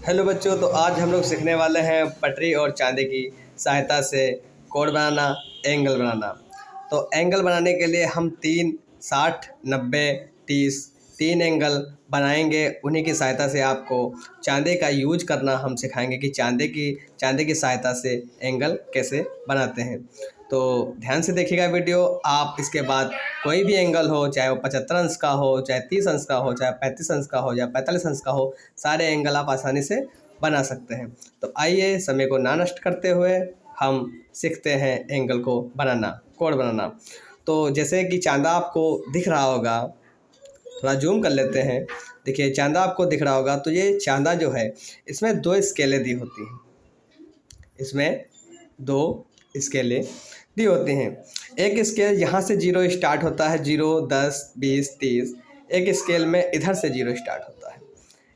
Hello बच्चों, तो आज हम लोग सीखने वाले हैं पटरी और चांदी की सहायता से कोण बनाना, एंगल बनाना। तो एंगल बनाने के लिए हम 3, 60, 90, 30 3 एंगल बनाएंगे। उन्हीं की सहायता से आपको चांदी का यूज करना हम सिखाएंगे कि चांदी की सहायता से एंगल कैसे बनाते हैं। तो ध्यान से देखिएगा वीडियो। आप इसके बाद कोई भी एंगल हो, चाहे वो 75 अंश का हो, चाहे 30 अंश का हो, चाहे 35 अंश का हो, या 45 अंश का हो, सारे एंगल आप आसानी से बना सकते हैं। तो आइए समय को ना नष्ट करते हुए हम सीखते हैं एंगल को बनाना, कोण बनाना। तो जैसे कि चांदा आपको दिख रहा होगा, थोड़ा जूम कर लेते हैं। देखिए चांदा आपको दिख रहा होगा, तो ये चांदा जो है इसमें 2 स्केलें दी होती हैं। इसमें 2 स्केलें दी होती हैं। एक स्केल यहाँ से 0 स्टार्ट होता है, 0, 10, 20, 30। एक स्केल में इधर से 0 स्टार्ट होता है।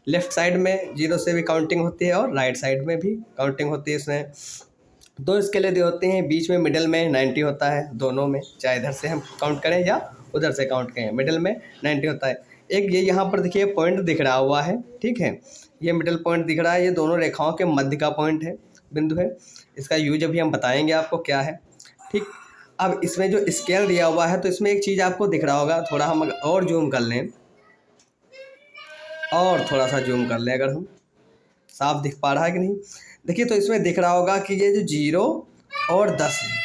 लेफ़्ट साइड में 0 से भी काउंटिंग होती है और राइट साइड में भी काउंटिंग होती है। इसमें 2 स्केलें दी होती हैं। बीच में मिडिल में 90 होता है, दोनों में, चाहे इधर से हम काउंट करें या उधर से काउंट करें, मिडिल में 90 होता है। एक ये यहाँ पर देखिए पॉइंट दिख रहा हुआ है, ठीक है, ये मिडिल पॉइंट दिख रहा है, ये दोनों रेखाओं के मध्य का पॉइंट है, बिंदु है। इसका यूज अभी हम बताएंगे आपको क्या है, ठीक। अब इसमें जो स्केल दिया हुआ है, तो इसमें एक चीज़ आपको दिख रहा होगा, थोड़ा हम और जूम कर लें, और थोड़ा सा जूम कर लें, अगर हम, साफ दिख पा रहा है कि नहीं। देखिए तो इसमें दिख रहा होगा कि ये जो 0 और 10 है,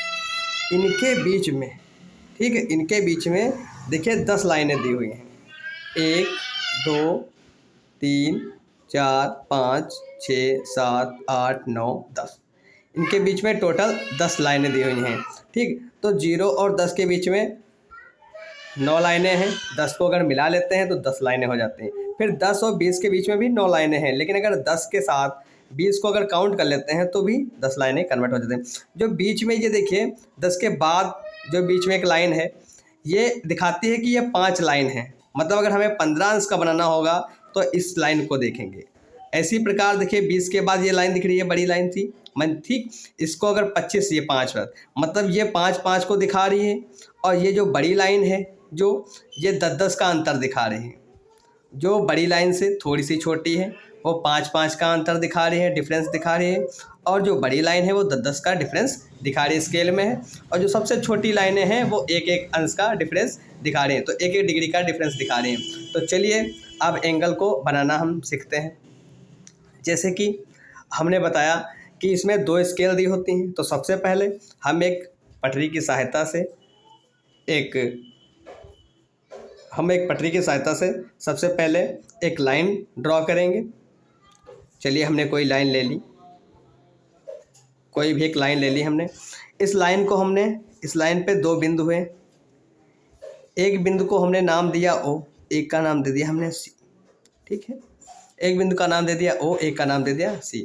इनके बीच में, ठीक है, इनके बीच में देखिए 10 लाइनें दी हुई हैं। 1, 2, 3, 4, 5, 6, 7, 8, 9, 10, इनके बीच में टोटल 10 लाइनें दी हुई हैं, ठीक। तो 0 और 10 के बीच में 9 लाइनें हैं। 10 को अगर मिला लेते हैं तो 10 लाइनें हो जाती हैं। फिर 10 और 20 के बीच में भी 9 लाइनें हैं, लेकिन अगर 10 के साथ 20 को अगर काउंट कर लेते हैं तो भी 10 लाइनें कन्वर्ट हो जाती हैं। जो बीच में ये देखिए 10 के बाद जो बीच में एक लाइन है, ये दिखाती है कि ये 5 लाइन है। मतलब अगर हमें 15 अंश का बनाना होगा तो इस लाइन को देखेंगे। ऐसी प्रकार देखिए 20 के बाद ये लाइन दिख रही है, बड़ी लाइन थी, मन ठीक। इसको अगर 25, ये 5 मतलब ये 5 को दिखा रही है। और ये जो बड़ी लाइन है, जो ये 10 का अंतर दिखा रही है, जो बड़ी लाइन से थोड़ी सी छोटी है वो 5 का अंतर दिखा रही है, डिफरेंस दिखा रही है। और जो बड़ी लाइन है वो 10 का डिफरेंस दिखा रही है, स्केल में है। और जो सबसे छोटी लाइनें हैं वो 1 अंश का डिफरेंस दिखा रही हैं, तो 1 डिग्री का डिफरेंस दिखा रही हैं। तो चलिए अब एंगल को बनाना हम सीखते हैं। जैसे कि हमने बताया कि इसमें 2 स्केल दी होती हैं। तो सबसे पहले हम एक पटरी की सहायता से सबसे पहले एक लाइन ड्रॉ करेंगे। चलिए हमने कोई लाइन ले ली, कोई भी एक लाइन ले ली हमने। इस लाइन पे 2 बिंदु हैं। एक बिंदु को हमने नाम दिया O, एक का नाम दे दिया हमने C, ठीक है। एक बिंदु का नाम दे दिया O, एक का नाम दे दिया C।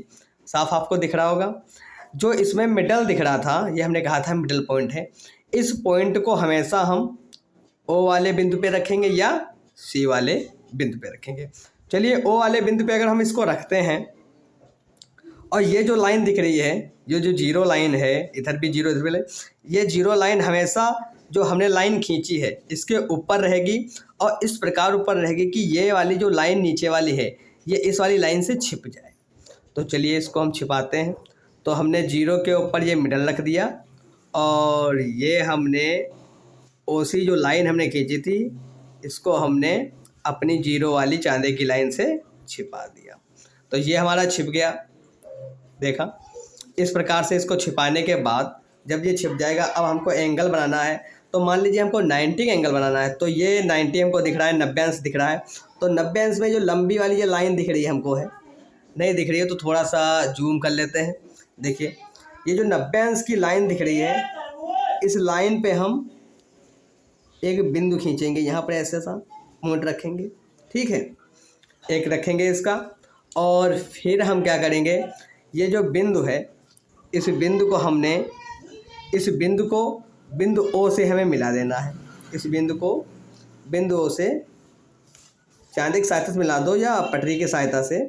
साफ आपको दिख रहा होगा। जो इसमें मिडल दिख रहा था, ये हमने कहा था मिडल पॉइंट है। इस पॉइंट को हमेशा हम O वाले बिंदु पे रखेंगे या C वाले बिंदु पे रखेंगे। चलिए O वाले बिंदु पे अगर हम इसको रखते हैं, और ये जो लाइन दिख रही है, ये जो 0 लाइन है, इधर भी 0, इधर भी, ये 0 लाइन हमेशा जो हमने लाइन खींची है इसके ऊपर रहेगी, और इस प्रकार ऊपर रहेगी कि ये वाली जो लाइन नीचे वाली है ये इस वाली लाइन से छिप जाए। तो चलिए इसको हम छिपाते हैं। तो हमने 0 के ऊपर ये मिडल रख दिया, और ये हमने OC जो लाइन हमने खींची थी इसको हमने अपनी 0 वाली चांदी की लाइन से छिपा दिया। तो ये हमारा छिप गया, देखा। इस प्रकार से इसको छिपाने के बाद जब ये छिप जाएगा, अब हमको एंगल बनाना है। तो मान लीजिए हमको 90 एंगल बनाना है। तो ये 90 हमको दिख रहा है, 90 अंश दिख रहा है। तो 90 अंश में जो लंबी वाली ये लाइन दिख रही है हमको, है नहीं दिख रही है, तो थोड़ा सा जूम कर लेते हैं। देखिए ये जो 90 अंश की लाइन दिख रही है, इस लाइन पे हम एक बिंदु खींचेंगे, यहाँ पर ऐसे सा पॉइंट रखेंगे, ठीक है, एक रखेंगे इसका। और फिर हम क्या करेंगे, ये जो बिंदु है, इस बिंदु को बिंदु O से हमें मिला देना है। इस बिंदु को बिंदु O से चांदी की सहायता से मिला दो, या पटरी की सहायता से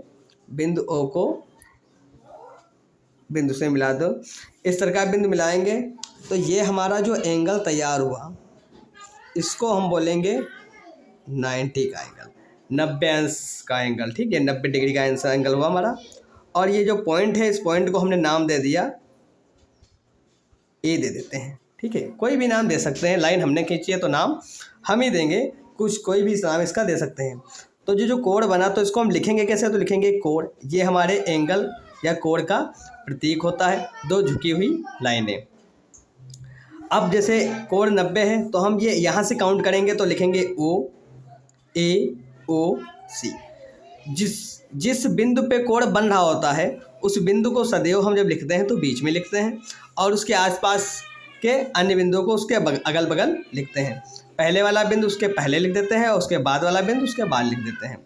बिंदु O को बिंदु से मिला दो। इस तरह का बिंदु मिलाएंगे तो ये हमारा जो एंगल तैयार हुआ, इसको हम बोलेंगे 90 का एंगल। 90 अंश का एंगल, ठीक है, 90 डिग्री का एंगल हुआ हमारा। और ये जो पॉइंट है, इस पॉइंट को हमने नाम दे दिया ए दे देते हैं, ठीक है, कोई भी नाम दे सकते हैं। लाइन हमने खींची है तो नाम हम ही देंगे, कुछ कोई भी नाम इसका दे सकते हैं। तो जो कोण बना, तो इसको हम लिखेंगे कैसे, तो लिखेंगे कोण, ये हमारे एंगल या कोण का प्रतीक होता है, दो झुकी हुई लाइनें। अब जैसे कोण 90 है तो हम ये यहाँ से काउंट करेंगे तो लिखेंगे ओ ए ओ सी। जिस बिंदु पे कोण बन रहा होता है उस बिंदु को सदैव हम जब लिखते हैं तो बीच में लिखते हैं, और उसके आसपास के अन्य बिंदुओं को उसके अगल बगल लिखते हैं। पहले वाला बिंदु उसके पहले लिख देते हैं और उसके बाद वाला बिंदु उसके बाद लिख देते हैं।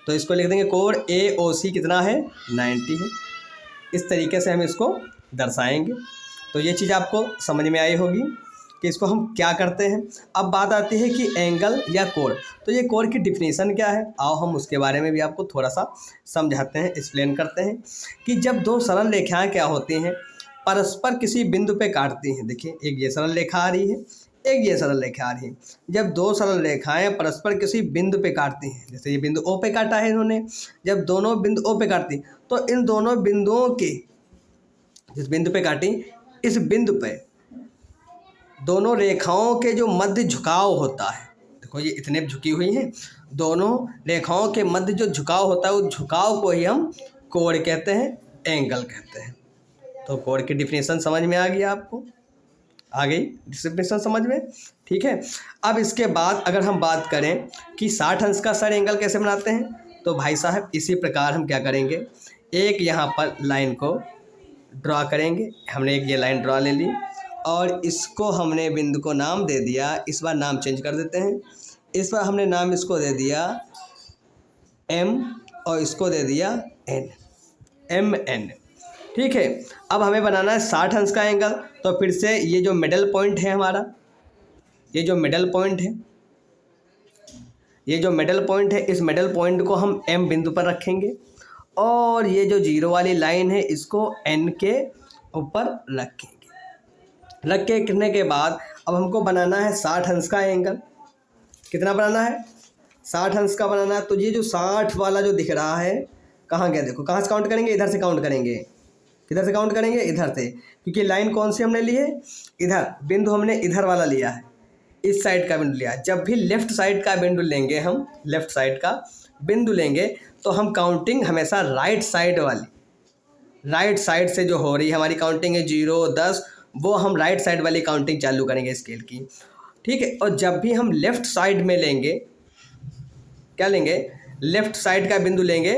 तो इसको लिख देंगे कोण ए ओ सी कितना है, 90 है। इस तरीके से हम इसको दर्शाएंगे। तो ये चीज़ आपको समझ में आई होगी कि इसको हम क्या करते हैं। अब बात आती है कि एंगल या कोण, तो ये कोण की डिफिनीशन क्या है, आओ हम उसके बारे में भी आपको थोड़ा सा समझाते हैं, एक्सप्लेन करते हैं कि जब दो सरल रेखाएं क्या होती हैं, परस्पर किसी बिंदु पे काटती हैं। देखिए, एक ये सरल रेखा आ रही है, एक ये सरल रेखा आ रही है। जब दो सरल रेखाएं परस्पर किसी बिंदु पे काटती हैं, जैसे ये बिंदु ओ पे काटा है इन्होंने, जब दोनों बिंदु ओ पे काटती तो इन दोनों बिंदुओं के, जिस बिंदु पे काटी, इस बिंदु पे दोनों रेखाओं के जो मध्य झुकाव होता है, देखो ये इतने झुकी हुई हैं, दोनों रेखाओं के मध्य जो झुकाव होता है उस झुकाव को ही हम कोण कहते हैं, एंगल कहते हैं। तो कोण की डिफिनेशन समझ में आ गया आपको, आ गई डिफिनेशन समझ में, ठीक है। अब इसके बाद अगर हम बात करें कि 60 अंश का सर एंगल कैसे बनाते हैं, तो भाई साहब इसी प्रकार हम क्या करेंगे, एक यहाँ पर लाइन को ड्रा करेंगे। हमने एक ये लाइन ड्रा ले ली और इसको हमने बिंदु को नाम दे दिया। इस बार नाम चेंज कर देते हैं, इस बार हमने नाम इसको दे दिया एम और इसको दे दिया एन, एम एन, ठीक है। अब हमें बनाना है 60 अंश का एंगल। तो फिर से ये जो मिडल पॉइंट है हमारा, ये जो मिडल पॉइंट है, ये जो मिडल पॉइंट है, इस मिडल पॉइंट को हम एम बिंदु पर रखेंगे और ये जो जीरो वाली लाइन है इसको एन के ऊपर रखेंगे। रख के करने के बाद अब हमको बनाना है 60 अंश का एंगल। कितना बनाना है, 60 अंश का बनाना है। तो ये जो 60 वाला जो दिख रहा है, कहाँ गया, देखो कहाँ से काउंट करेंगे, इधर से काउंट करेंगे। किधर से काउंट करेंगे, इधर से, क्योंकि लाइन कौन सी हमने ली है, इधर बिंदु हमने इधर वाला लिया है, इस साइड का बिंदु लिया है। जब भी लेफ्ट साइड का बिंदु लेंगे, हम लेफ्ट साइड का बिंदु लेंगे तो हम काउंटिंग हमेशा राइट साइड वाली, राइट साइड से जो हो रही है हमारी काउंटिंग है 0 10, वो हम राइट साइड वाली काउंटिंग चालू करेंगे स्केल की, ठीक है। और जब भी हम लेफ़्ट साइड में लेंगे, क्या लेंगे, लेफ़्ट साइड का बिंदु लेंगे,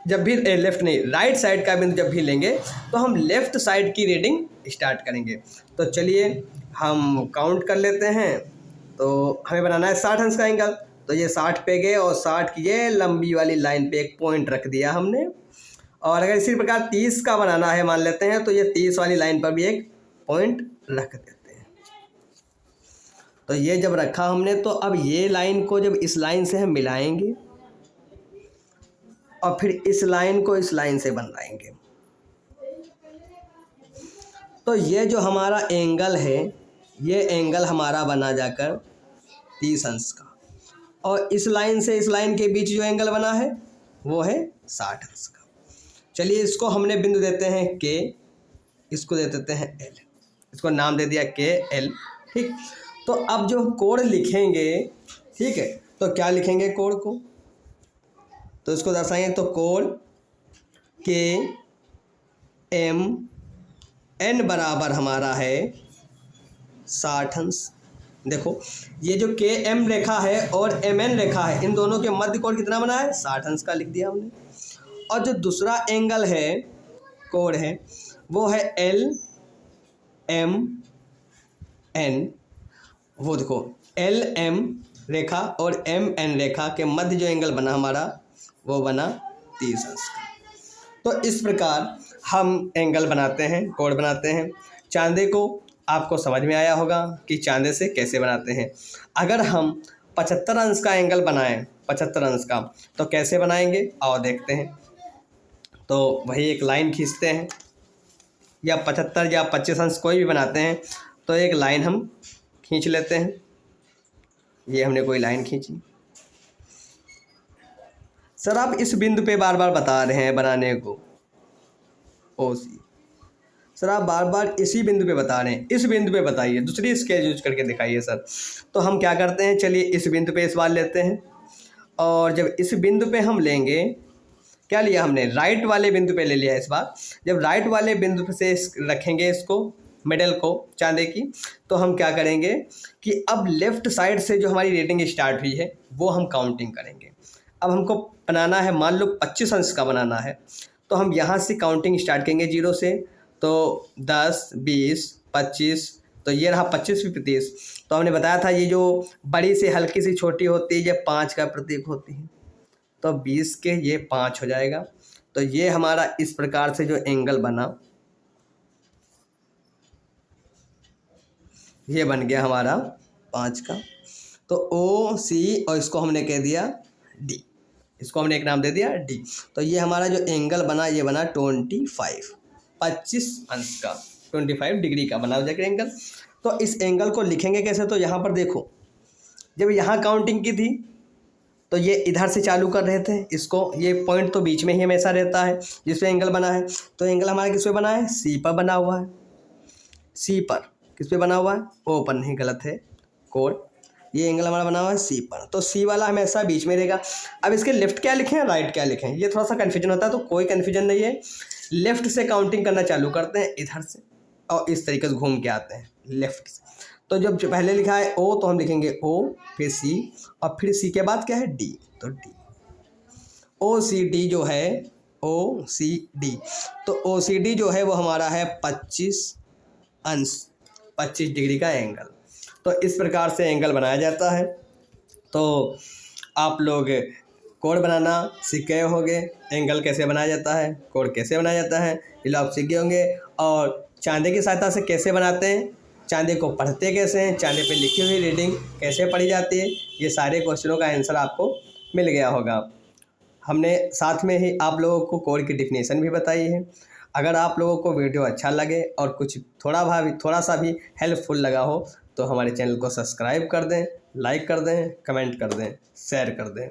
जब भी लेफ़्ट नहीं, राइट साइड का बिंदु जब भी लेंगे तो हम लेफ़्ट साइड की रीडिंग स्टार्ट करेंगे। तो चलिए हम काउंट कर लेते हैं। तो हमें बनाना है 60 अंश का एंगल। तो ये 60 पे गए और 60 की ये लंबी वाली लाइन पे एक पॉइंट रख दिया हमने। और अगर इसी प्रकार 30 का बनाना है मान लेते हैं, तो ये 30 वाली लाइन पर भी एक पॉइंट रख देते हैं। तो ये जब रखा हमने, तो अब ये लाइन को जब इस लाइन से हम मिलाएंगे और फिर इस लाइन को इस लाइन से बनाएंगे, तो ये जो हमारा एंगल है, ये एंगल हमारा बना जाकर 30 अंश का। और इस लाइन से इस लाइन के बीच जो एंगल बना है वो है 60 अंश का। चलिए इसको हमने बिंदु देते हैं के, इसको दे देते हैं एल, इसको नाम दे दिया के एल, ठीक। तो अब जो कोण लिखेंगे, ठीक है, तो क्या लिखेंगे कोण को, तो इसको दर्शाएंगे तो कोण के एम एन बराबर हमारा है 60 अंश। देखो ये जो के एम रेखा है और एम एन रेखा है, इन दोनों के मध्य कोण कितना बना है, 60 अंश का लिख दिया हमने। और जो दूसरा एंगल है, कोण है, वो है एल एम एन। वो देखो एल एम रेखा और एम एन रेखा के मध्य जो एंगल बना हमारा, वो बना 30 अंश का। तो इस प्रकार हम एंगल बनाते हैं, कोण बनाते हैं। चांदे को आपको समझ में आया होगा कि चांदे से कैसे बनाते हैं। अगर हम 75 अंश का एंगल बनाएं, 75 अंश का, तो कैसे बनाएंगे, आओ देखते हैं। तो वही एक लाइन खींचते हैं, या 75 या 25 अंश कोई भी बनाते हैं, तो एक लाइन हम खींच लेते हैं। ये हमने कोई लाइन खींची। सर आप इस बिंदु पे बार बार बता रहे हैं बनाने को, ओ सी। सर आप बार बार इसी बिंदु पे बता रहे हैं, इस बिंदु पे बताइए, दूसरी स्केल यूज करके दिखाइए सर। तो हम क्या करते हैं, चलिए इस बिंदु पे इस बार लेते हैं, और जब इस बिंदु पे हम लेंगे, क्या लिया हमने, राइट वाले बिंदु पे ले लिया इस बार। जब राइट वाले बिंदु पे से रखेंगे इसको, मिडल को चांदे की, तो हम क्या करेंगे कि अब लेफ्ट साइड से जो हमारी रेटिंग स्टार्ट हुई है वो हम काउंटिंग करेंगे। अब हमको बनाना है, मान लो 25 अंश का बनाना है, तो हम यहाँ से काउंटिंग स्टार्ट करेंगे 0 से। तो 10, 20, 25, तो ये रहा 25 भी 30। तो हमने बताया था ये जो बड़ी से हल्की सी छोटी होती है ये 5 का प्रतीक होती है, तो 20 के ये 5 हो जाएगा। तो ये हमारा इस प्रकार से जो एंगल बना, ये बन गया हमारा 5 का। तो ओ सी, और इसको हमने कह दिया डी, इसको हमने एक नाम दे दिया डी। तो ये हमारा जो एंगल बना ये बना 25 अंश का, 25 डिग्री का बना हो जाएगा एंगल। तो इस एंगल को लिखेंगे कैसे, तो यहाँ पर देखो, जब यहाँ काउंटिंग की थी तो ये इधर से चालू कर रहे थे इसको, ये पॉइंट तो बीच में ही हमेशा रहता है जिस पे एंगल बना है। तो एंगल हमारा किस पे बना है, सी पर बना हुआ है। सी पर किस पे बना हुआ है, ओ पर नहीं, गलत है कोड। ये एंगल हमारा बना हुआ है सी पर, तो सी वाला हमेशा बीच में रहेगा। अब इसके लेफ्ट क्या लिखें, राइट क्या लिखें, ये थोड़ा सा कन्फ्यूजन होता है, तो कोई कन्फ्यूजन नहीं है। लेफ्ट से काउंटिंग करना चालू करते हैं इधर से, और इस तरीके से घूम के आते हैं लेफ्ट से। तो जब पहले लिखा है ओ तो हम लिखेंगे ओ, फिर सी, और फिर सी के बाद क्या है डी, तो डी। ओ सी डी जो है, ओ सी डी, तो ओ सी डी जो है वो हमारा है 25 अंश, 25 डिग्री का एंगल। तो इस प्रकार से एंगल बनाया जाता है। तो आप लोग कोण बनाना सीख गए होंगे, एंगल कैसे बनाया जाता है, कोण कैसे बनाया जाता है, ये आप सीख गए होंगे। और चांदे की सहायता से कैसे बनाते हैं, चांदे को पढ़ते कैसे हैं, चांदे पे लिखी हुई रीडिंग कैसे पढ़ी जाती है, ये सारे क्वेश्चनों का आंसर आपको मिल गया होगा। हमने साथ में ही आप लोगों को कोड की डिफिनेशन भी बताई है। अगर आप लोगों को वीडियो अच्छा लगे और कुछ थोड़ा सा भी हेल्पफुल लगा हो तो हमारे चैनल को सब्सक्राइब कर दें, लाइक कर दें, कमेंट कर दें, शेयर कर दें।